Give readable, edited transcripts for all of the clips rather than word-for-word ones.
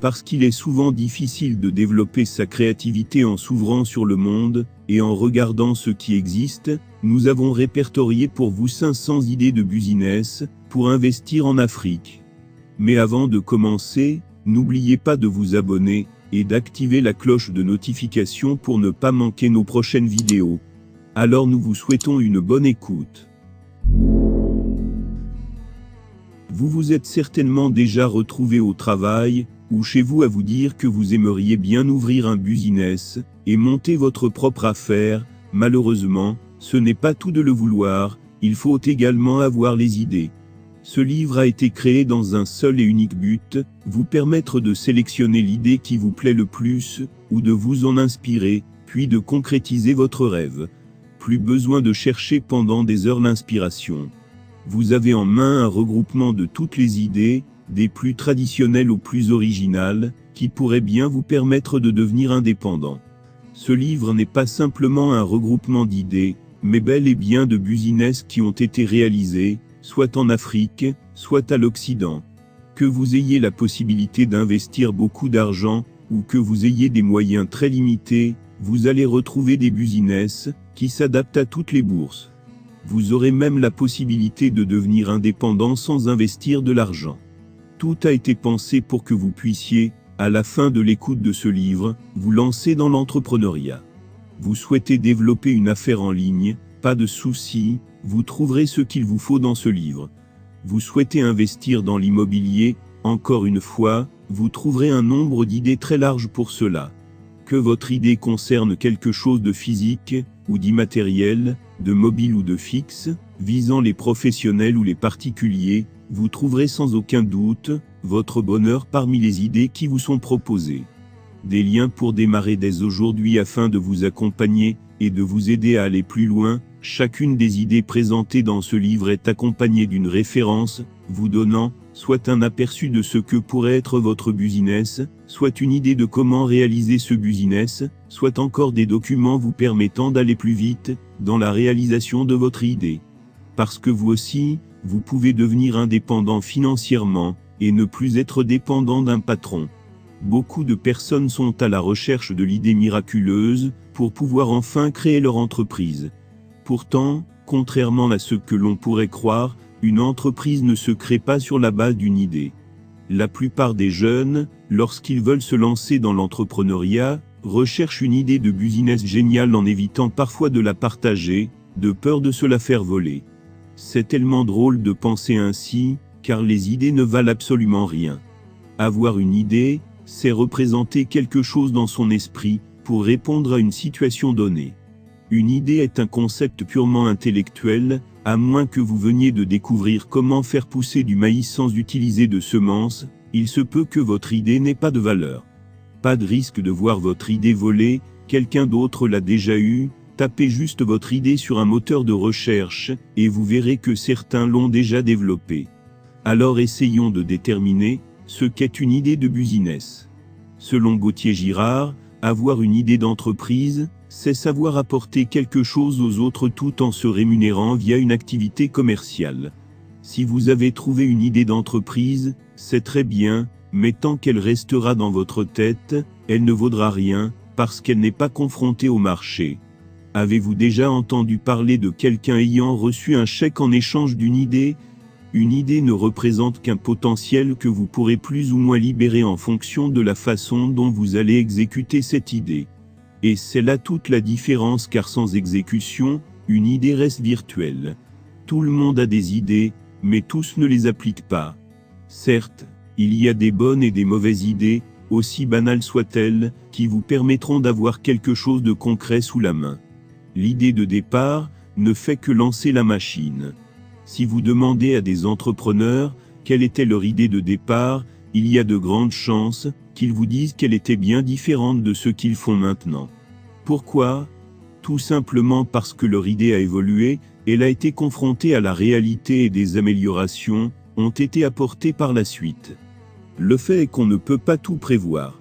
Parce qu'il est souvent difficile de développer sa créativité en s'ouvrant sur le monde, et en regardant ce qui existe, nous avons répertorié pour vous 500 idées de business, pour investir en Afrique. Mais avant de commencer, n'oubliez pas de vous abonner, et d'activer la cloche de notification pour ne pas manquer nos prochaines vidéos. Alors nous vous souhaitons une bonne écoute. Vous vous êtes certainement déjà retrouvé au travail, ou chez vous à vous dire que vous aimeriez bien ouvrir un business, et monter votre propre affaire. Malheureusement, ce n'est pas tout de le vouloir, il faut également avoir les idées. Ce livre a été créé dans un seul et unique but, vous permettre de sélectionner l'idée qui vous plaît le plus, ou de vous en inspirer, puis de concrétiser votre rêve. Plus besoin de chercher pendant des heures l'inspiration. Vous avez en main un regroupement de toutes les idées, des plus traditionnelles aux plus originales, qui pourraient bien vous permettre de devenir indépendant. Ce livre n'est pas simplement un regroupement d'idées, mais bel et bien de business qui ont été réalisés, soit en Afrique, soit à l'Occident. Que vous ayez la possibilité d'investir beaucoup d'argent, ou que vous ayez des moyens très limités, vous allez retrouver des business qui s'adaptent à toutes les bourses. Vous aurez même la possibilité de devenir indépendant sans investir de l'argent. Tout a été pensé pour que vous puissiez, à la fin de l'écoute de ce livre, vous lancer dans l'entrepreneuriat. Vous souhaitez développer une affaire en ligne, pas de souci, vous trouverez ce qu'il vous faut dans ce livre. Vous souhaitez investir dans l'immobilier, encore une fois, vous trouverez un nombre d'idées très large pour cela. Que votre idée concerne quelque chose de physique, ou d'immatériel, de mobile ou de fixe, visant les professionnels ou les particuliers, vous trouverez sans aucun doute votre bonheur parmi les idées qui vous sont proposées. Des liens pour démarrer dès aujourd'hui afin de vous accompagner et de vous aider à aller plus loin. Chacune des idées présentées dans ce livre est accompagnée d'une référence, vous donnant soit un aperçu de ce que pourrait être votre business, soit une idée de comment réaliser ce business, soit encore des documents vous permettant d'aller plus vite dans la réalisation de votre idée. Parce que vous aussi, vous pouvez devenir indépendant financièrement, et ne plus être dépendant d'un patron. Beaucoup de personnes sont à la recherche de l'idée miraculeuse, pour pouvoir enfin créer leur entreprise. Pourtant, contrairement à ce que l'on pourrait croire, une entreprise ne se crée pas sur la base d'une idée. La plupart des jeunes, lorsqu'ils veulent se lancer dans l'entrepreneuriat, recherchent une idée de business géniale en évitant parfois de la partager, de peur de se la faire voler. C'est tellement drôle de penser ainsi, car les idées ne valent absolument rien. Avoir une idée, c'est représenter quelque chose dans son esprit, pour répondre à une situation donnée. Une idée est un concept purement intellectuel, à moins que vous veniez de découvrir comment faire pousser du maïs sans utiliser de semences, il se peut que votre idée n'ait pas de valeur. Pas de risque de voir votre idée voler, quelqu'un d'autre l'a déjà eue, tapez juste votre idée sur un moteur de recherche, et vous verrez que certains l'ont déjà développée. Alors essayons de déterminer ce qu'est une idée de business. Selon Gauthier Girard, avoir une idée d'entreprise, c'est savoir apporter quelque chose aux autres tout en se rémunérant via une activité commerciale. Si vous avez trouvé une idée d'entreprise, c'est très bien, mais tant qu'elle restera dans votre tête, elle ne vaudra rien, parce qu'elle n'est pas confrontée au marché. Avez-vous déjà entendu parler de quelqu'un ayant reçu un chèque en échange d'une idée ? Une idée ne représente qu'un potentiel que vous pourrez plus ou moins libérer en fonction de la façon dont vous allez exécuter cette idée. Et c'est là toute la différence, car sans exécution, une idée reste virtuelle. Tout le monde a des idées, mais tous ne les appliquent pas. Certes, il y a des bonnes et des mauvaises idées, aussi banales soient-elles, qui vous permettront d'avoir quelque chose de concret sous la main. L'idée de départ ne fait que lancer la machine. Si vous demandez à des entrepreneurs quelle était leur idée de départ, il y a de grandes chances qu'ils vous disent qu'elle était bien différente de ce qu'ils font maintenant. Pourquoi ? Tout simplement parce que leur idée a évolué, elle a été confrontée à la réalité et des améliorations ont été apportées par la suite. Le fait est qu'on ne peut pas tout prévoir.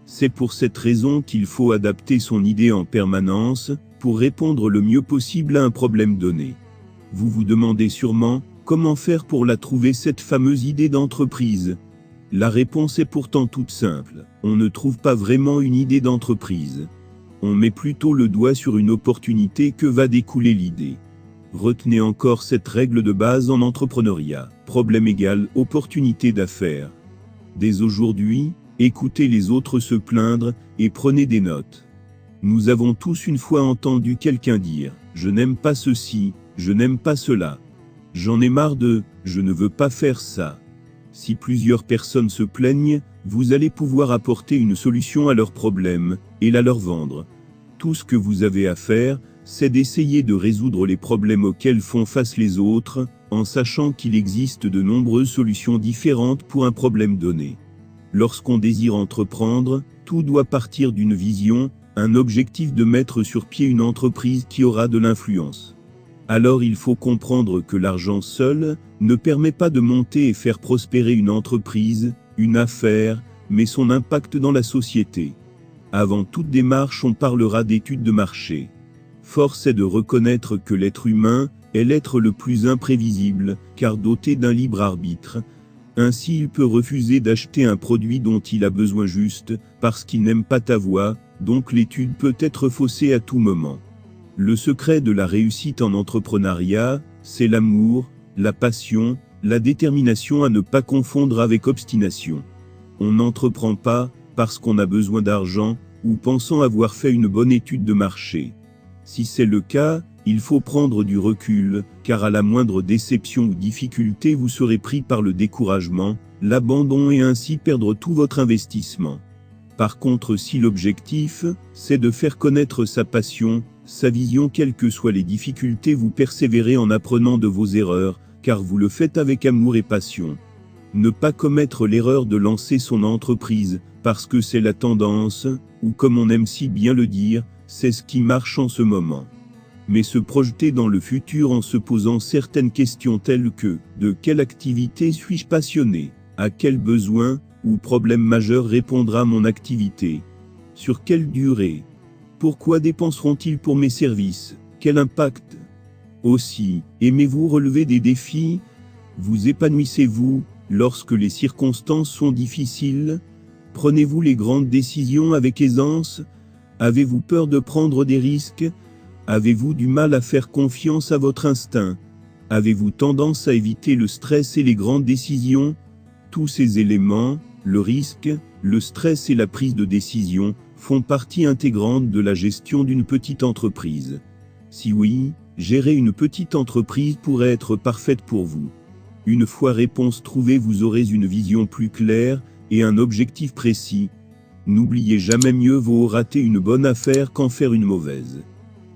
C'est pour cette raison qu'il faut adapter son idée en permanence, pour répondre le mieux possible à un problème donné. Vous vous demandez sûrement, comment faire pour la trouver cette fameuse idée d'entreprise ? La réponse est pourtant toute simple. On ne trouve pas vraiment une idée d'entreprise. On met plutôt le doigt sur une opportunité que va découler l'idée. Retenez encore cette règle de base en entrepreneuriat. Problème égale opportunité d'affaires. Dès aujourd'hui, écoutez les autres se plaindre et prenez des notes. Nous avons tous une fois entendu quelqu'un dire « Je n'aime pas ceci, je n'aime pas cela. J'en ai marre de « je ne veux pas faire ça ». Si plusieurs personnes se plaignent, vous allez pouvoir apporter une solution à leurs problèmes et la leur vendre. Tout ce que vous avez à faire, c'est d'essayer de résoudre les problèmes auxquels font face les autres, en sachant qu'il existe de nombreuses solutions différentes pour un problème donné. Lorsqu'on désire entreprendre, tout doit partir d'une vision, un objectif de mettre sur pied une entreprise qui aura de l'influence. Alors il faut comprendre que l'argent seul ne permet pas de monter et faire prospérer une entreprise, une affaire, mais son impact dans la société. Avant toute démarche, on parlera d'études de marché. Force est de reconnaître que l'être humain est l'être le plus imprévisible, car doté d'un libre arbitre. Ainsi il peut refuser d'acheter un produit dont il a besoin juste, parce qu'il n'aime pas ta voix, donc l'étude peut être faussée à tout moment. Le secret de la réussite en entrepreneuriat, c'est l'amour, la passion, la détermination à ne pas confondre avec obstination. On n'entreprend pas parce qu'on a besoin d'argent ou pensant avoir fait une bonne étude de marché. Si c'est le cas, il faut prendre du recul, car à la moindre déception ou difficulté vous serez pris par le découragement, l'abandon et ainsi perdre tout votre investissement. Par contre, si l'objectif, c'est de faire connaître sa passion, sa vision, quelles que soient les difficultés, vous persévérez en apprenant de vos erreurs, car vous le faites avec amour et passion. Ne pas commettre l'erreur de lancer son entreprise, parce que c'est la tendance, ou comme on aime si bien le dire, c'est ce qui marche en ce moment. Mais se projeter dans le futur en se posant certaines questions telles que « De quelle activité suis-je passionné ? À quel besoin ou problème majeur répondra mon activité ? Sur quelle durée ? Pourquoi dépenseront-ils pour mes services ? Quel impact ? Aussi, aimez-vous relever des défis ? Vous épanouissez-vous lorsque les circonstances sont difficiles ? Prenez-vous les grandes décisions avec aisance ? Avez-vous peur de prendre des risques ? Avez-vous du mal à faire confiance à votre instinct ? Avez-vous tendance à éviter le stress et les grandes décisions ? Tous ces éléments, le risque, le stress et la prise de décision, font partie intégrante de la gestion d'une petite entreprise. Si oui, gérer une petite entreprise pourrait être parfaite pour vous. Une fois réponse trouvée, vous aurez une vision plus claire et un objectif précis. N'oubliez jamais, mieux vaut rater une bonne affaire qu'en faire une mauvaise.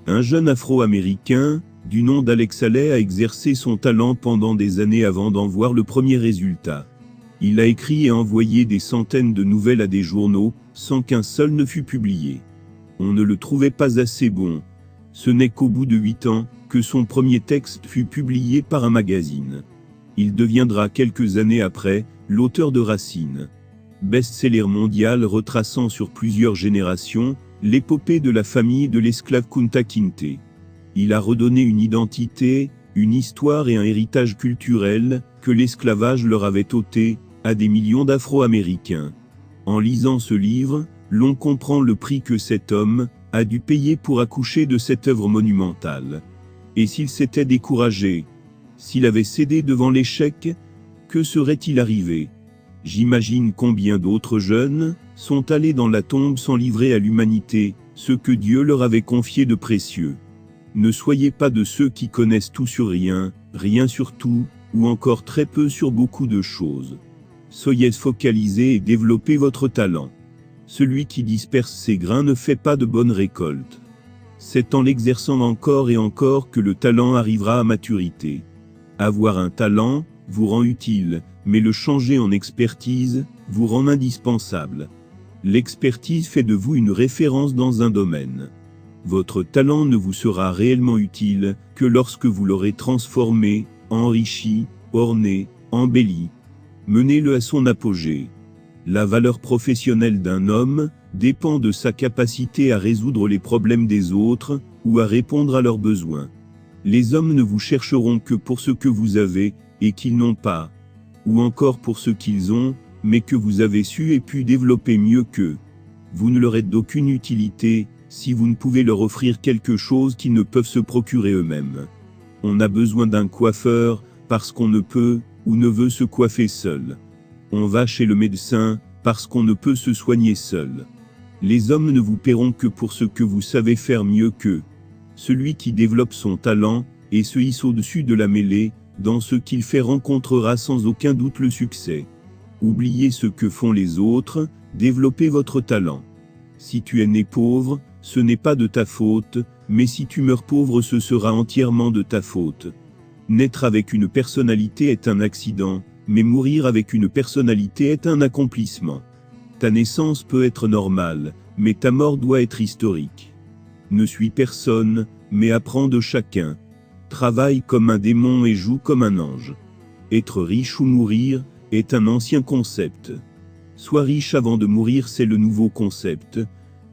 Un jeune Afro-Américain, du nom d'Alex Haley, a exercé son talent pendant des années avant d'en voir le premier résultat. Il a écrit et envoyé des centaines de nouvelles à des journaux, sans qu'un seul ne fût publié. On ne le trouvait pas assez bon. Ce n'est qu'au bout de 8 ans, que son premier texte fut publié par un magazine. Il deviendra quelques années après, l'auteur de Racine. Best-seller mondial retraçant sur plusieurs générations, l'épopée de la famille de l'esclave Kunta Kinte. Il a redonné une identité, une histoire et un héritage culturel, que l'esclavage leur avait ôté, à des millions d'Afro-Américains. En lisant ce livre, l'on comprend le prix que cet homme a dû payer pour accoucher de cette œuvre monumentale. Et s'il s'était découragé, s'il avait cédé devant l'échec, que serait-il arrivé ? J'imagine combien d'autres jeunes sont allés dans la tombe sans livrer à l'humanité ce que Dieu leur avait confié de précieux. Ne soyez pas de ceux qui connaissent tout sur rien, rien sur tout, ou encore très peu sur beaucoup de choses. Soyez focalisés et développez votre talent. Celui qui disperse ses grains ne fait pas de bonnes récoltes. C'est en l'exerçant encore et encore que le talent arrivera à maturité. Avoir un talent vous rend utile, mais le changer en expertise vous rend indispensable. L'expertise fait de vous une référence dans un domaine. Votre talent ne vous sera réellement utile que lorsque vous l'aurez transformé, enrichi, orné, embelli. Menez-le à son apogée. La valeur professionnelle d'un homme dépend de sa capacité à résoudre les problèmes des autres ou à répondre à leurs besoins. Les hommes ne vous chercheront que pour ce que vous avez et qu'ils n'ont pas, ou encore pour ce qu'ils ont mais que vous avez su et pu développer mieux qu'eux. Vous ne leur êtes d'aucune utilité, si vous ne pouvez leur offrir quelque chose qu'ils ne peuvent se procurer eux-mêmes. On a besoin d'un coiffeur, parce qu'on ne peut, ou ne veut se coiffer seul. On va chez le médecin, parce qu'on ne peut se soigner seul. Les hommes ne vous paieront que pour ce que vous savez faire mieux qu'eux. Celui qui développe son talent, et se hisse au-dessus de la mêlée, dans ce qu'il fait rencontrera sans aucun doute le succès. Oubliez ce que font les autres, développez votre talent. Si tu es né pauvre, ce n'est pas de ta faute, mais si tu meurs pauvre ce sera entièrement de ta faute. Naître avec une personnalité est un accident, mais mourir avec une personnalité est un accomplissement. Ta naissance peut être normale, mais ta mort doit être historique. Ne suis personne, mais apprends de chacun. Travaille comme un démon et joue comme un ange. Être riche ou mourir est un ancien concept. Sois riche avant de mourir, c'est le nouveau concept.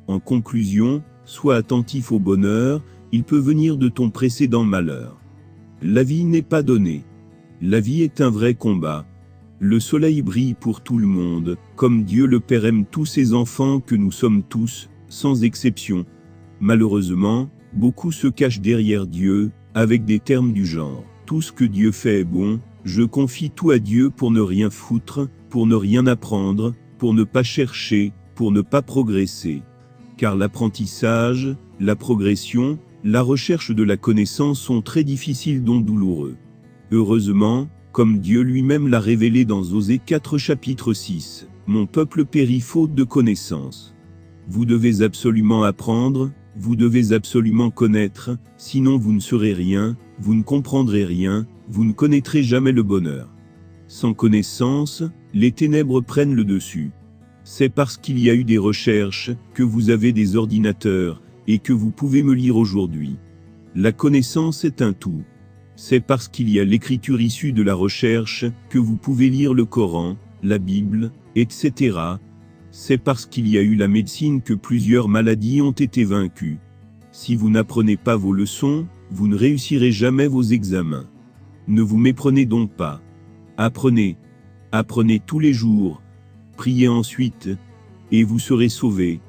En conclusion, sois attentif au bonheur, il peut venir de ton précédent malheur. La vie n'est pas donnée. La vie est un vrai combat. Le soleil brille pour tout le monde, comme Dieu le Père aime tous ses enfants que nous sommes tous, sans exception. Malheureusement, beaucoup se cachent derrière Dieu, avec des termes du genre « tout ce que Dieu fait est bon », « je confie tout à Dieu pour ne rien foutre, pour ne rien apprendre, pour ne pas chercher, pour ne pas progresser. » Car l'apprentissage, la progression, la recherche de la connaissance sont très difficiles donc douloureux. Heureusement, comme Dieu lui-même l'a révélé dans Osée 4 chapitre 6, « Mon peuple périt faute de connaissance. » Vous devez absolument apprendre, vous devez absolument connaître, sinon vous ne serez rien, vous ne comprendrez rien, vous ne connaîtrez jamais le bonheur. Sans connaissance, les ténèbres prennent le dessus. C'est parce qu'il y a eu des recherches, que vous avez des ordinateurs, et que vous pouvez me lire aujourd'hui. La connaissance est un tout. C'est parce qu'il y a l'écriture issue de la recherche, que vous pouvez lire le Coran, la Bible, etc. C'est parce qu'il y a eu la médecine que plusieurs maladies ont été vaincues. Si vous n'apprenez pas vos leçons, vous ne réussirez jamais vos examens. Ne vous méprenez donc pas. Apprenez. Apprenez tous les jours. Priez ensuite, et vous serez sauvés.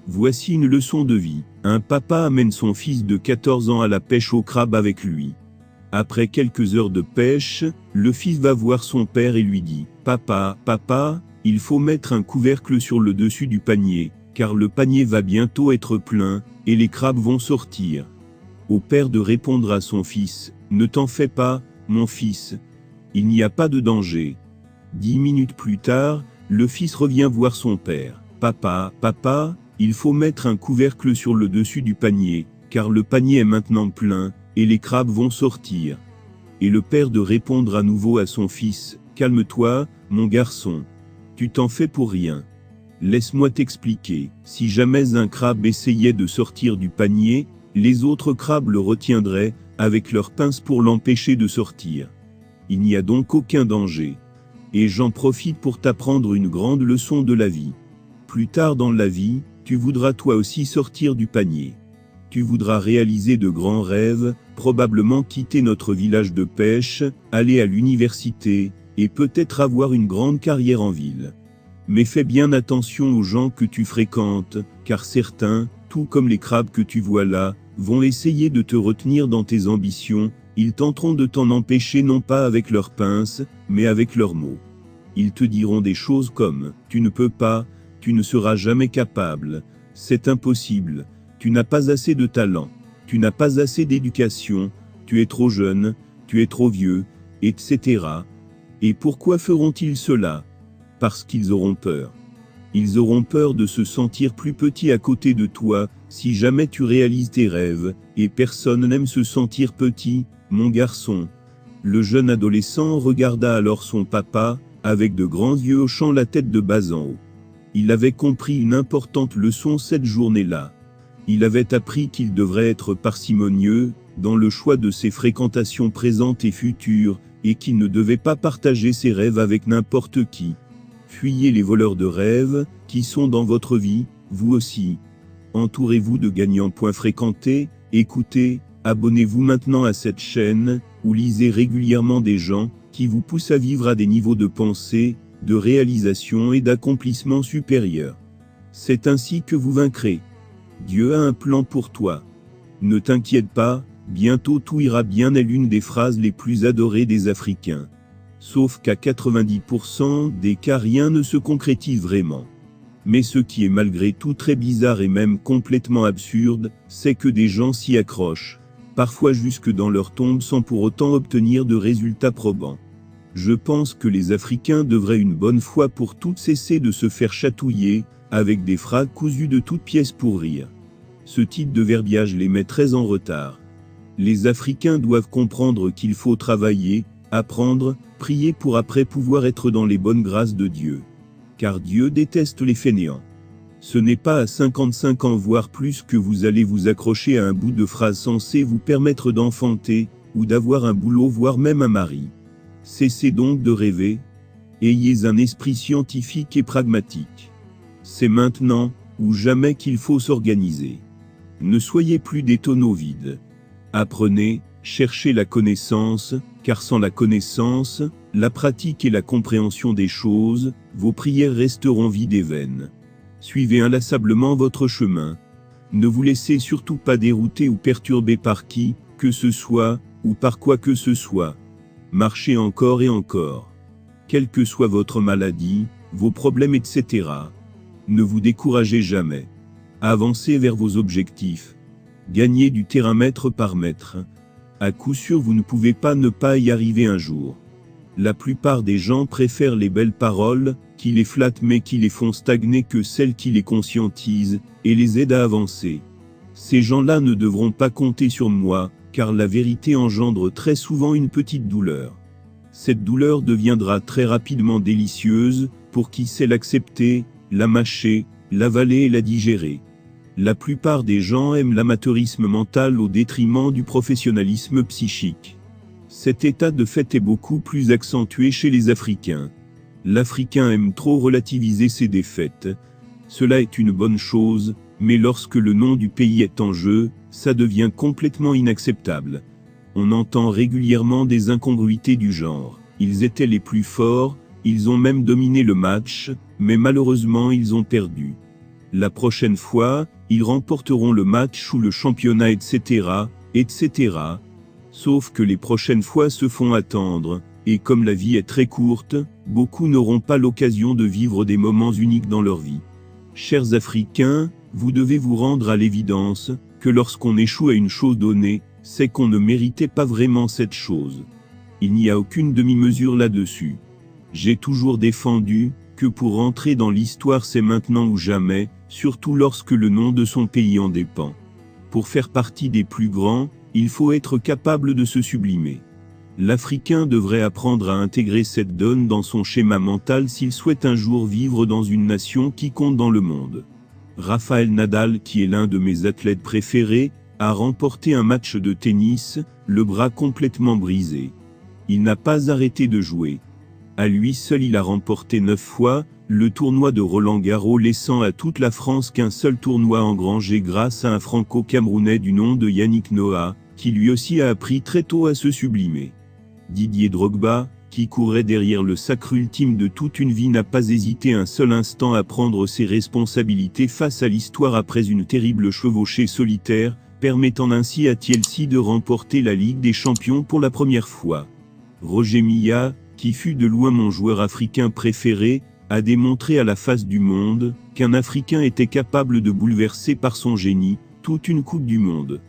Voici une leçon de vie. Un papa amène son fils de 14 ans à la pêche au crabe avec lui. Après quelques heures de pêche, le fils va voir son père et lui dit « Papa, papa, il faut mettre un couvercle sur le dessus du panier, car le panier va bientôt être plein, et les crabes vont sortir. » Au père de répondre à son fils « Ne t'en fais pas, mon fils, il n'y a pas de danger. » 10 minutes plus tard, le fils revient voir son père. « Papa, papa, il faut mettre un couvercle sur le dessus du panier, car le panier est maintenant plein, et les crabes vont sortir. » Et le père de répondre à nouveau à son fils « Calme-toi, mon garçon. Tu t'en fais pour rien. Laisse-moi t'expliquer. Si jamais un crabe essayait de sortir du panier, les autres crabes le retiendraient, avec leurs pinces pour l'empêcher de sortir. Il n'y a donc aucun danger. Et j'en profite pour t'apprendre une grande leçon de la vie. Plus tard dans la vie, tu voudras toi aussi sortir du panier. Tu voudras réaliser de grands rêves, probablement quitter notre village de pêche, aller à l'université, et peut-être avoir une grande carrière en ville. Mais fais bien attention aux gens que tu fréquentes, car certains, tout comme les crabes que tu vois là, vont essayer de te retenir dans tes ambitions, ils tenteront de t'en empêcher non pas avec leurs pinces, mais avec leurs mots. Ils te diront des choses comme « Tu ne peux pas, tu ne seras jamais capable, c'est impossible, tu n'as pas assez de talent, tu n'as pas assez d'éducation, tu es trop jeune, tu es trop vieux, etc. » Et pourquoi feront-ils cela? Parce qu'ils auront peur. Ils auront peur de se sentir plus petits à côté de toi, si jamais tu réalises tes rêves, et personne n'aime se sentir petit, mon garçon. Le jeune adolescent regarda alors son papa, avec de grands yeux hochant la tête de bas en haut. Il avait compris une importante leçon cette journée-là. Il avait appris qu'il devrait être parcimonieux, dans le choix de ses fréquentations présentes et futures, et qu'il ne devait pas partager ses rêves avec n'importe qui. Fuyez les voleurs de rêves, qui sont dans votre vie, vous aussi. Entourez-vous de gagnants. Fréquentez, écoutez, abonnez-vous maintenant à cette chaîne, ou lisez régulièrement des gens, qui vous poussent à vivre à des niveaux de pensée, de réalisation et d'accomplissement supérieur. C'est ainsi que vous vaincrez. Dieu a un plan pour toi. Ne t'inquiète pas, bientôt tout ira bien est l'une des phrases les plus adorées des Africains. Sauf qu'à 90% des cas rien ne se concrétise vraiment. Mais ce qui est malgré tout très bizarre et même complètement absurde, c'est que des gens s'y accrochent, parfois jusque dans leur tombe sans pour autant obtenir de résultats probants. Je pense que les Africains devraient une bonne fois pour toutes cesser de se faire chatouiller, avec des phrases cousues de toutes pièces pour rire. Ce type de verbiage les met très en retard. Les Africains doivent comprendre qu'il faut travailler, apprendre, prier pour après pouvoir être dans les bonnes grâces de Dieu. Car Dieu déteste les fainéants. Ce n'est pas à 55 ans voire plus que vous allez vous accrocher à un bout de phrase censé vous permettre d'enfanter, ou d'avoir un boulot voire même un mari. Cessez donc de rêver. Ayez un esprit scientifique et pragmatique. C'est maintenant, ou jamais qu'il faut s'organiser. Ne soyez plus des tonneaux vides. Apprenez, cherchez la connaissance, car sans la connaissance, la pratique et la compréhension des choses, vos prières resteront vides et vaines. Suivez inlassablement votre chemin. Ne vous laissez surtout pas dérouter ou perturber par qui que ce soit, ou par quoi que ce soit. Marchez encore et encore. Quelle que soit votre maladie, vos problèmes, etc. Ne vous découragez jamais. Avancez vers vos objectifs. Gagnez du terrain mètre par mètre. À coup sûr vous ne pouvez pas ne pas y arriver un jour. La plupart des gens préfèrent les belles paroles, qui les flattent mais qui les font stagner que celles qui les conscientisent, et les aident à avancer. Ces gens-là ne devront pas compter sur moi, car la vérité engendre très souvent une petite douleur. Cette douleur deviendra très rapidement délicieuse, pour qui sait l'accepter, la mâcher, l'avaler et la digérer. La plupart des gens aiment l'amateurisme mental au détriment du professionnalisme psychique. Cet état de fait est beaucoup plus accentué chez les Africains. L'Africain aime trop relativiser ses défaites. Cela est une bonne chose, mais lorsque le nom du pays est en jeu, ça devient complètement inacceptable. On entend régulièrement des incongruités du genre. Ils étaient les plus forts, ils ont même dominé le match, mais malheureusement ils ont perdu. La prochaine fois, ils remporteront le match ou le championnat, etc., etc. Sauf que les prochaines fois se font attendre, et comme la vie est très courte, beaucoup n'auront pas l'occasion de vivre des moments uniques dans leur vie. Chers Africains, vous devez vous rendre à l'évidence, que lorsqu'on échoue à une chose donnée, c'est qu'on ne méritait pas vraiment cette chose. Il n'y a aucune demi-mesure là-dessus. J'ai toujours défendu, que pour entrer dans l'histoire c'est maintenant ou jamais, surtout lorsque le nom de son pays en dépend. Pour faire partie des plus grands, il faut être capable de se sublimer. L'Africain devrait apprendre à intégrer cette donne dans son schéma mental s'il souhaite un jour vivre dans une nation qui compte dans le monde. Rafael Nadal, qui est l'un de mes athlètes préférés, a remporté un match de tennis, le bras complètement brisé. Il n'a pas arrêté de jouer. À lui seul il a remporté 9 fois, le tournoi de Roland-Garros, laissant à toute la France qu'un seul tournoi engrangé grâce à un franco-camerounais du nom de Yannick Noah, qui lui aussi a appris très tôt à se sublimer. Didier Drogba, qui courait derrière le sacre ultime de toute une vie, n'a pas hésité un seul instant à prendre ses responsabilités face à l'histoire après une terrible chevauchée solitaire, permettant ainsi à Chelsea de remporter la Ligue des Champions pour la première fois. Roger Milla, qui fut de loin mon joueur africain préféré, a démontré à la face du monde qu'un Africain était capable de bouleverser par son génie toute une Coupe du Monde.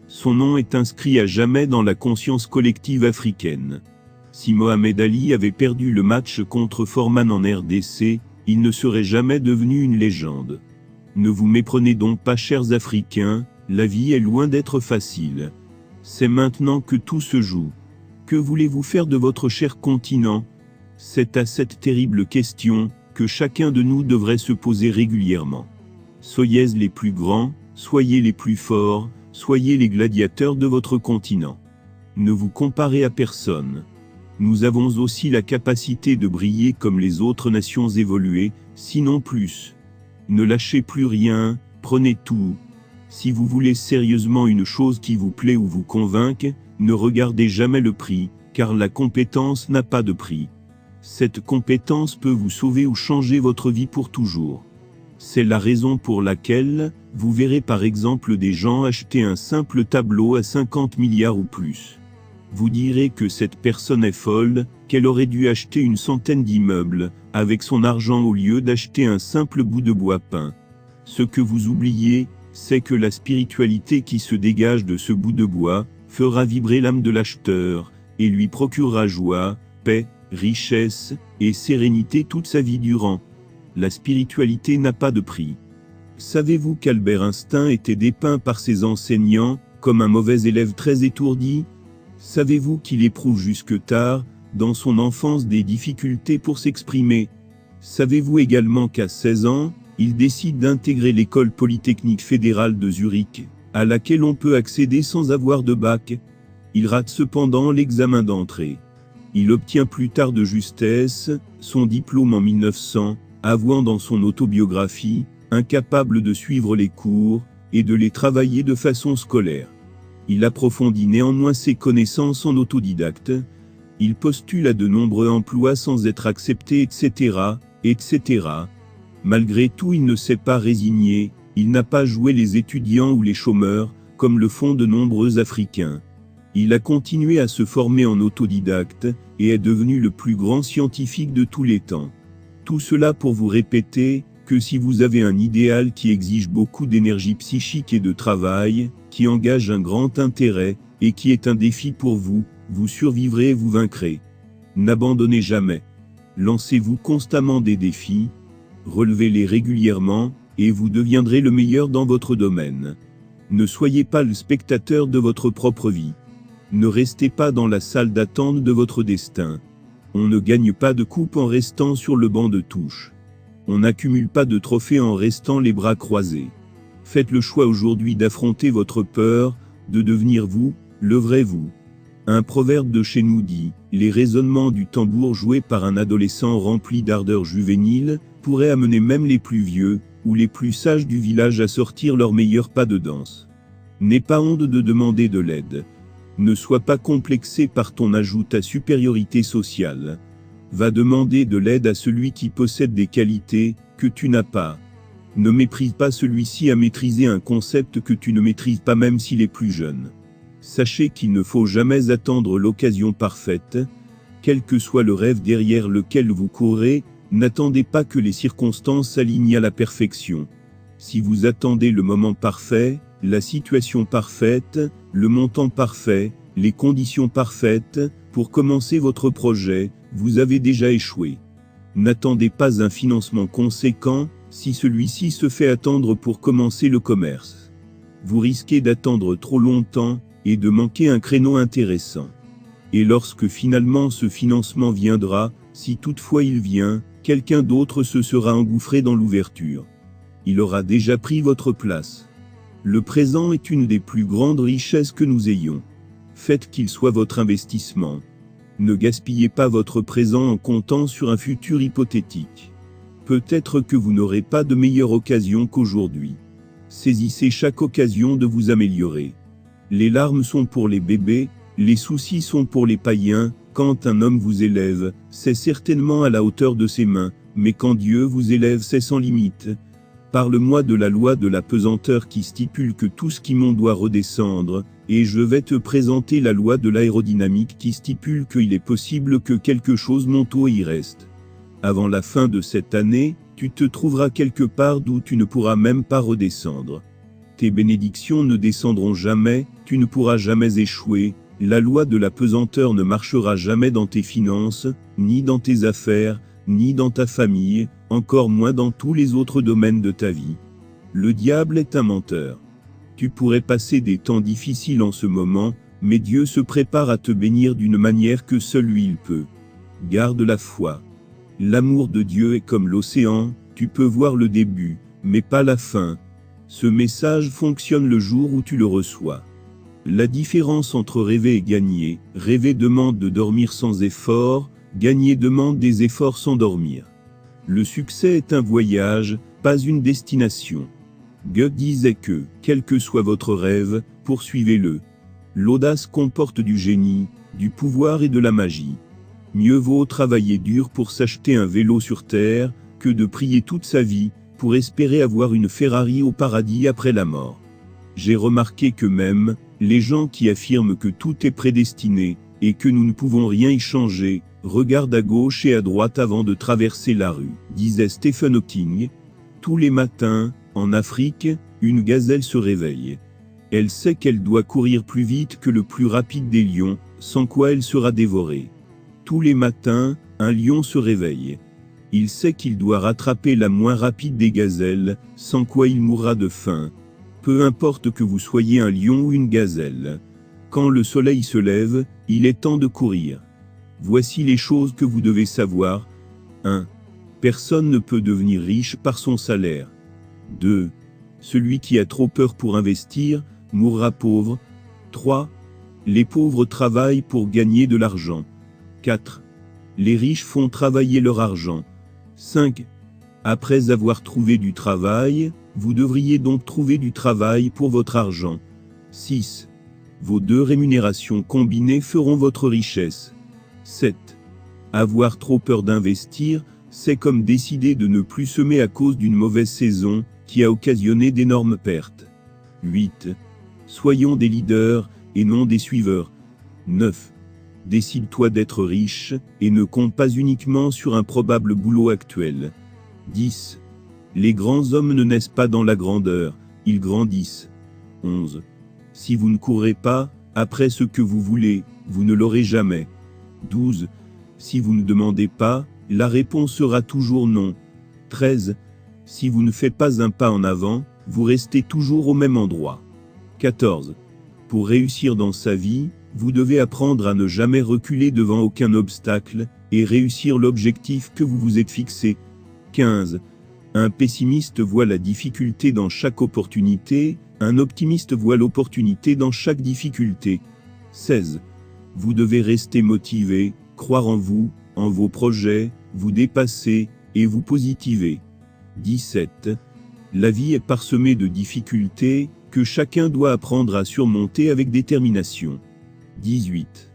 Son nom est inscrit à jamais dans la conscience collective africaine. Si Mohamed Ali avait perdu le match contre Foreman en RDC, il ne serait jamais devenu une légende. Ne vous méprenez donc pas, chers Africains, la vie est loin d'être facile. C'est maintenant que tout se joue. Que voulez-vous faire de votre cher continent? C'est à cette terrible question que chacun de nous devrait se poser régulièrement. Soyez les plus grands, soyez les plus forts, soyez les gladiateurs de votre continent. Ne vous comparez à personne. Nous avons aussi la capacité de briller comme les autres nations évoluées, sinon plus. Ne lâchez plus rien, prenez tout. Si vous voulez sérieusement une chose qui vous plaît ou vous convainc, ne regardez jamais le prix, car la compétence n'a pas de prix. Cette compétence peut vous sauver ou changer votre vie pour toujours. C'est la raison pour laquelle, vous verrez par exemple des gens acheter un simple tableau à 50 milliards ou plus. Vous direz que cette personne est folle, qu'elle aurait dû acheter une centaine d'immeubles, avec son argent au lieu d'acheter un simple bout de bois peint. Ce que vous oubliez, c'est que la spiritualité qui se dégage de ce bout de bois, fera vibrer l'âme de l'acheteur, et lui procurera joie, paix, richesse, et sérénité toute sa vie durant. La spiritualité n'a pas de prix. Savez-vous qu'Albert Einstein était dépeint par ses enseignants, comme un mauvais élève très étourdi? Savez-vous qu'il éprouve jusque tard, dans son enfance des difficultés pour s'exprimer? Savez-vous également qu'à 16 ans, il décide d'intégrer l'école polytechnique fédérale de Zurich, à laquelle on peut accéder sans avoir de bac? Il rate cependant l'examen d'entrée. Il obtient plus tard de justesse son diplôme en 1900, avouant dans son autobiographie, incapable de suivre les cours et de les travailler de façon scolaire. Il approfondit néanmoins ses connaissances en autodidacte, il postule à de nombreux emplois sans être accepté, etc., etc. Malgré tout, il ne s'est pas résigné, il n'a pas joué les étudiants ou les chômeurs, comme le font de nombreux Africains. Il a continué à se former en autodidacte, et est devenu le plus grand scientifique de tous les temps. Tout cela pour vous répéter que si vous avez un idéal qui exige beaucoup d'énergie psychique et de travail, qui engage un grand intérêt, et qui est un défi pour vous, vous survivrez et vous vaincrez. N'abandonnez jamais. Lancez-vous constamment des défis, relevez-les régulièrement, et vous deviendrez le meilleur dans votre domaine. Ne soyez pas le spectateur de votre propre vie. Ne restez pas dans la salle d'attente de votre destin. On ne gagne pas de coupe en restant sur le banc de touche. On n'accumule pas de trophées en restant les bras croisés. Faites le choix aujourd'hui d'affronter votre peur, de devenir vous, le vrai vous. Un proverbe de chez nous dit, les résonnements du tambour joué par un adolescent rempli d'ardeur juvénile, pourraient amener même les plus vieux, ou les plus sages du village à sortir leurs meilleurs pas de danse. N'aie pas honte de demander de l'aide. Ne sois pas complexé par ton ajout à supériorité sociale. Va demander de l'aide à celui qui possède des qualités que tu n'as pas. Ne méprise pas celui-ci à maîtriser un concept que tu ne maîtrises pas même s'il est plus jeune. Sachez qu'il ne faut jamais attendre l'occasion parfaite. Quel que soit le rêve derrière lequel vous courez, n'attendez pas que les circonstances s'alignent à la perfection. Si vous attendez le moment parfait, la situation parfaite, le montant parfait, les conditions parfaites, pour commencer votre projet, vous avez déjà échoué. N'attendez pas un financement conséquent, si celui-ci se fait attendre pour commencer le commerce. Vous risquez d'attendre trop longtemps, et de manquer un créneau intéressant. Et lorsque finalement ce financement viendra, si toutefois il vient, quelqu'un d'autre se sera engouffré dans l'ouverture. Il aura déjà pris votre place. Le présent est une des plus grandes richesses que nous ayons. Faites qu'il soit votre investissement. Ne gaspillez pas votre présent en comptant sur un futur hypothétique. Peut-être que vous n'aurez pas de meilleure occasion qu'aujourd'hui. Saisissez chaque occasion de vous améliorer. Les larmes sont pour les bébés, les soucis sont pour les païens. Quand un homme vous élève, c'est certainement à la hauteur de ses mains, mais quand Dieu vous élève, c'est sans limite. Parle-moi de la loi de la pesanteur qui stipule que tout ce qui monte doit redescendre, et je vais te présenter la loi de l'aérodynamique qui stipule qu'il est possible que quelque chose monte ou y reste. Avant la fin de cette année, tu te trouveras quelque part d'où tu ne pourras même pas redescendre. Tes bénédictions ne descendront jamais, tu ne pourras jamais échouer, la loi de la pesanteur ne marchera jamais dans tes finances, ni dans tes affaires, ni dans ta famille, encore moins dans tous les autres domaines de ta vie. Le diable est un menteur. Tu pourrais passer des temps difficiles en ce moment, mais Dieu se prépare à te bénir d'une manière que seul lui il peut. Garde la foi. L'amour de Dieu est comme l'océan, tu peux voir le début, mais pas la fin. Ce message fonctionne le jour où tu le reçois. La différence entre rêver et gagner, rêver demande de dormir sans effort, gagner demande des efforts sans dormir. Le succès est un voyage, pas une destination. Goethe disait que, quel que soit votre rêve, poursuivez-le. L'audace comporte du génie, du pouvoir et de la magie. mieux vaut travailler dur pour s'acheter un vélo sur terre, que de prier toute sa vie, pour espérer avoir une Ferrari au paradis après la mort. J'ai remarqué que même, les gens qui affirment que tout est prédestiné, et que nous ne pouvons rien y changer, regardent à gauche et à droite avant de traverser la rue, disait Stephen Hawking. Tous les matins, en Afrique, une gazelle se réveille. Elle sait qu'elle doit courir plus vite que le plus rapide des lions, sans quoi elle sera dévorée. Tous les matins, un lion se réveille. Il sait qu'il doit rattraper la moins rapide des gazelles, sans quoi il mourra de faim. Peu importe que vous soyez un lion ou une gazelle. Quand le soleil se lève, il est temps de courir. Voici les choses que vous devez savoir. 1. Personne ne peut devenir riche par son salaire. 2. Celui qui a trop peur pour investir, mourra pauvre. 3. Les pauvres travaillent pour gagner de l'argent. 4. Les riches font travailler leur argent. 5. Après avoir trouvé du travail, vous devriez donc trouver du travail pour votre argent. 6. Vos deux rémunérations combinées feront votre richesse. 7. Avoir trop peur d'investir, c'est comme décider de ne plus semer à cause d'une mauvaise saison, qui a occasionné d'énormes pertes. 8. Soyons des leaders, et non des suiveurs. 9. Décide-toi d'être riche, et ne compte pas uniquement sur un probable boulot actuel. 10. Les grands hommes ne naissent pas dans la grandeur, ils grandissent. 11. Si vous ne courez pas, après ce que vous voulez, vous ne l'aurez jamais. 12. Si vous ne demandez pas, la réponse sera toujours non. 13. Si vous ne faites pas un pas en avant, vous restez toujours au même endroit. 14. Pour réussir dans sa vie, vous devez apprendre à ne jamais reculer devant aucun obstacle, et réussir l'objectif que vous vous êtes fixé. 15. Un pessimiste voit la difficulté dans chaque opportunité, un optimiste voit l'opportunité dans chaque difficulté. 16. Vous devez rester motivé, croire en vous, en vos projets, vous dépasser, et vous positiver. 17. La vie est parsemée de difficultés, que chacun doit apprendre à surmonter avec détermination. 18.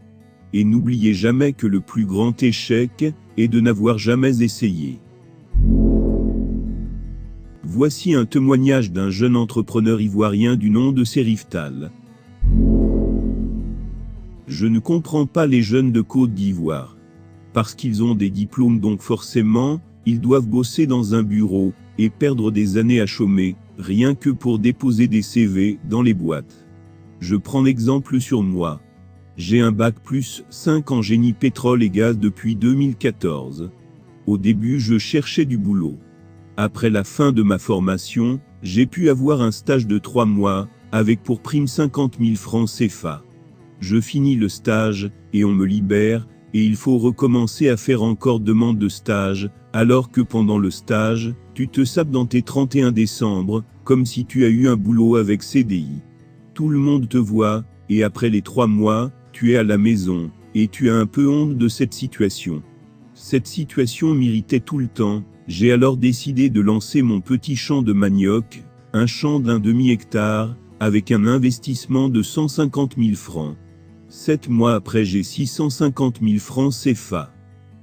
Et n'oubliez jamais que le plus grand échec est de n'avoir jamais essayé. Voici un témoignage d'un jeune entrepreneur ivoirien du nom de Serif Tal. Je ne comprends pas les jeunes de Côte d'Ivoire. Parce qu'ils ont des diplômes donc forcément, ils doivent bosser dans un bureau, et perdre des années à chômer, rien que pour déposer des CV dans les boîtes. Je prends l'exemple sur moi. J'ai un bac plus 5 en génie pétrole et gaz depuis 2014. Au début je cherchais du boulot. Après la fin de ma formation, j'ai pu avoir un stage de 3 mois, avec pour prime 50 000 francs CFA. Je finis le stage, et on me libère, et il faut recommencer à faire encore demande de stage, alors que pendant le stage, tu te sapes dans tes 31 décembre, comme si tu as eu un boulot avec CDI. Tout le monde te voit, et après les 3 mois, tu es à la maison, et tu as un peu honte de cette situation. Cette situation m'irritait tout le temps, j'ai alors décidé de lancer mon petit champ de manioc, un champ d'1 demi-hectare, avec un investissement de 150 000 francs. 7 mois après j'ai 650 000 francs CFA.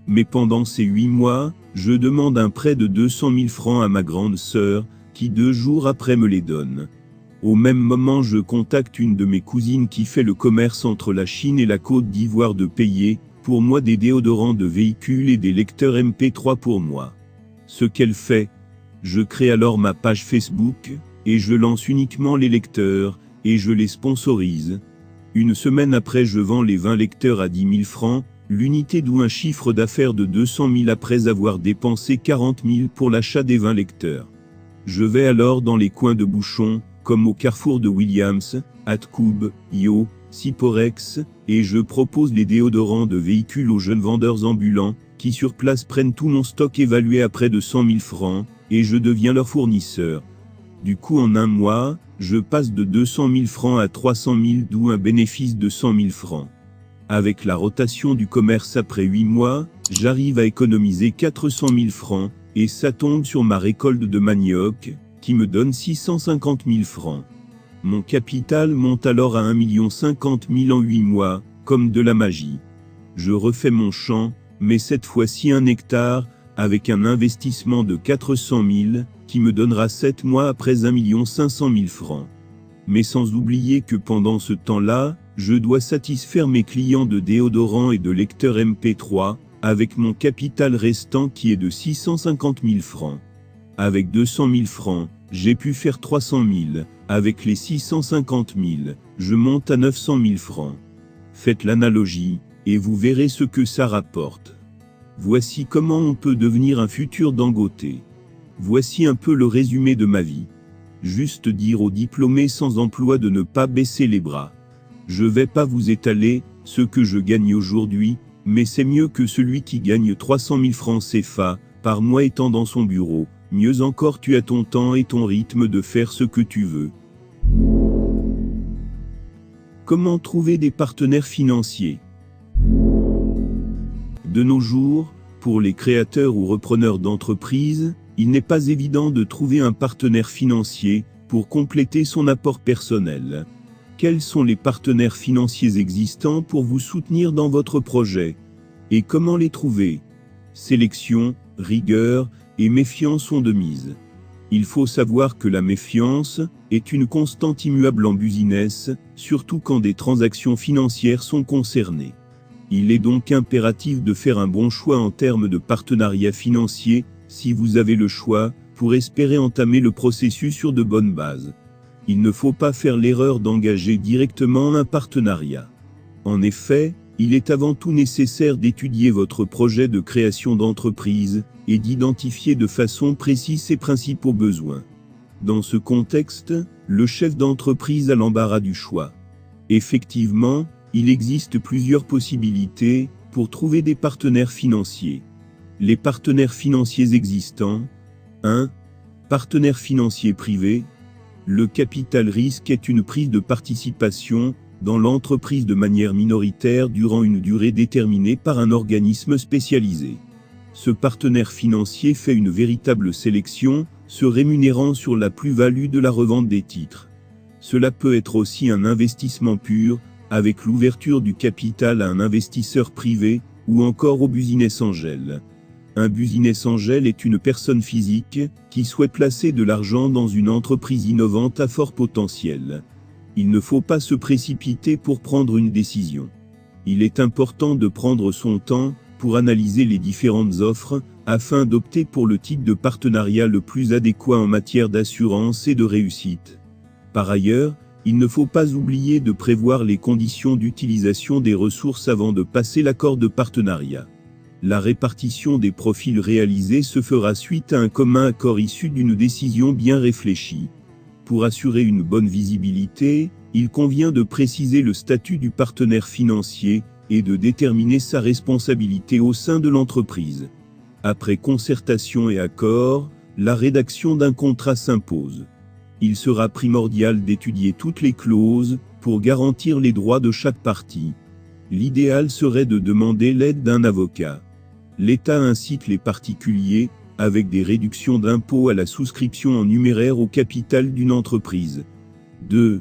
Mais pendant ces 8 mois, je demande un prêt de 200 000 francs à ma grande sœur, qui 2 jours après me les donne. Au même moment je contacte une de mes cousines qui fait le commerce entre la Chine et la Côte d'Ivoire de payer, pour moi des déodorants de véhicules et des lecteurs MP3 pour moi. Ce qu'elle fait, je crée alors ma page Facebook, et je lance uniquement les lecteurs, et je les sponsorise. Une semaine après je vends les 20 lecteurs à 10 000 francs, l'unité d'où un chiffre d'affaires de 200 000 après avoir dépensé 40 000 pour l'achat des 20 lecteurs. Je vais alors dans les coins de bouchons, comme au carrefour de Williams, Atcoub, Yo, Siporex, et je propose les déodorants de véhicules aux jeunes vendeurs ambulants, qui sur place prennent tout mon stock évalué à près de 100 000 francs, et je deviens leur fournisseur. Du coup en un mois, je passe de 200 000 francs à 300 000 d'où un bénéfice de 100 000 francs. Avec la rotation du commerce après 8 mois, j'arrive à économiser 400 000 francs, et ça tombe sur ma récolte de manioc, qui me donne 650 000 francs. Mon capital monte alors à 1 50 000 en 8 mois, comme de la magie. Je refais mon champ, mais cette fois-ci 1 hectare, avec un investissement de 400 000, qui me donnera 7 mois après 1 500 000 francs. Mais sans oublier que pendant ce temps-là, je dois satisfaire mes clients de déodorants et de lecteurs MP3, avec mon capital restant qui est de 650 000 francs. Avec 200 000 francs, j'ai pu faire 300 000, avec les 650 000, je monte à 900 000 francs. Faites l'analogie, et vous verrez ce que ça rapporte. Voici comment on peut devenir un futur Dangote. Voici un peu le résumé de ma vie. Juste dire aux diplômés sans emploi de ne pas baisser les bras. Je vais pas vous étaler ce que je gagne aujourd'hui, mais c'est mieux que celui qui gagne 300 000 francs CFA par mois étant dans son bureau. Mieux encore, tu as ton temps et ton rythme de faire ce que tu veux. Comment trouver des partenaires financiers? De nos jours, pour les créateurs ou repreneurs d'entreprises, il n'est pas évident de trouver un partenaire financier pour compléter son apport personnel. Quels sont les partenaires financiers existants pour vous soutenir dans votre projet? Et comment les trouver? Sélection, rigueur et méfiance sont de mise. Il faut savoir que la méfiance est une constante immuable en business, surtout quand des transactions financières sont concernées. Il est donc impératif de faire un bon choix en termes de partenariat financier, si vous avez le choix, pour espérer entamer le processus sur de bonnes bases. Il ne faut pas faire l'erreur d'engager directement un partenariat. En effet, il est avant tout nécessaire d'étudier votre projet de création d'entreprise et d'identifier de façon précise ses principaux besoins. Dans ce contexte, le chef d'entreprise a l'embarras du choix. Effectivement, il existe plusieurs possibilités pour trouver des partenaires financiers. Les partenaires financiers existants. 1. Partenaire financier privé. Le capital risque est une prise de participation dans l'entreprise de manière minoritaire durant une durée déterminée par un organisme spécialisé. Ce partenaire financier fait une véritable sélection, se rémunérant sur la plus-value de la revente des titres. Cela peut être aussi un investissement pur, avec l'ouverture du capital à un investisseur privé, ou encore au business angel. Un business angel est une personne physique qui souhaite placer de l'argent dans une entreprise innovante à fort potentiel. Il ne faut pas se précipiter pour prendre une décision. Il est important de prendre son temps pour analyser les différentes offres afin d'opter pour le type de partenariat le plus adéquat en matière d'assurance et de réussite. Par ailleurs, il ne faut pas oublier de prévoir les conditions d'utilisation des ressources avant de passer l'accord de partenariat. La répartition des profils réalisés se fera suite à un commun accord issu d'une décision bien réfléchie. Pour assurer une bonne visibilité, il convient de préciser le statut du partenaire financier et de déterminer sa responsabilité au sein de l'entreprise. Après concertation et accord, la rédaction d'un contrat s'impose. Il sera primordial d'étudier toutes les clauses pour garantir les droits de chaque partie. L'idéal serait de demander l'aide d'un avocat. L'État incite les particuliers, avec des réductions d'impôts à la souscription en numéraire au capital d'une entreprise. 2.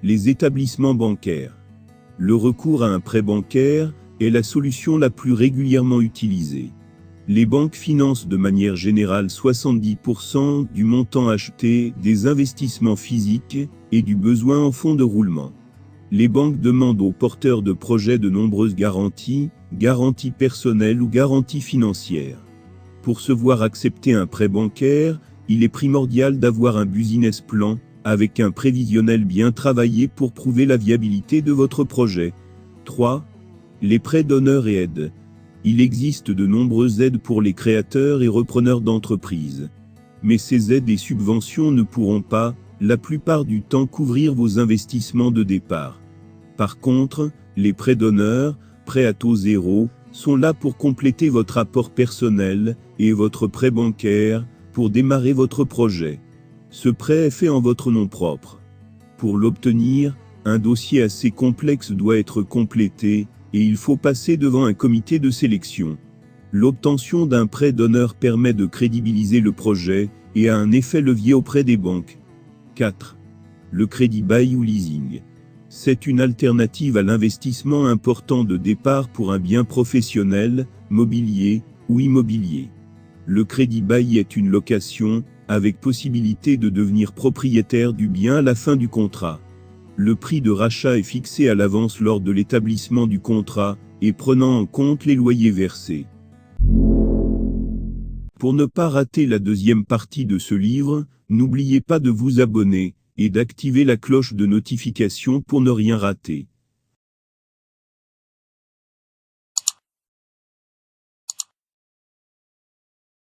Les établissements bancaires. Le recours à un prêt bancaire est la solution la plus régulièrement utilisée. Les banques financent de manière générale 70% du montant acheté des investissements physiques et du besoin en fonds de roulement. Les banques demandent aux porteurs de projets de nombreuses garanties personnelles ou garanties financières. Pour se voir accepter un prêt bancaire, il est primordial d'avoir un business plan, avec un prévisionnel bien travaillé pour prouver la viabilité de votre projet. 3. Les prêts donneurs et aides. Il existe de nombreuses aides pour les créateurs et repreneurs d'entreprises. Mais ces aides et subventions ne pourront pas, la plupart du temps, couvrir vos investissements de départ. Par contre, les prêts donneurs, prêts à taux zéro, sont là pour compléter votre apport personnel et votre prêt bancaire pour démarrer votre projet. Ce prêt est fait en votre nom propre. Pour l'obtenir, un dossier assez complexe doit être complété et il faut passer devant un comité de sélection. L'obtention d'un prêt donneur permet de crédibiliser le projet et a un effet levier auprès des banques. 4. Le crédit bail ou leasing. C'est une alternative à l'investissement important de départ pour un bien professionnel, mobilier ou immobilier. Le crédit bail est une location, avec possibilité de devenir propriétaire du bien à la fin du contrat. Le prix de rachat est fixé à l'avance lors de l'établissement du contrat, et prenant en compte les loyers versés. Pour ne pas rater la deuxième partie de ce livre, n'oubliez pas de vous abonner, et d'activer la cloche de notification pour ne rien rater.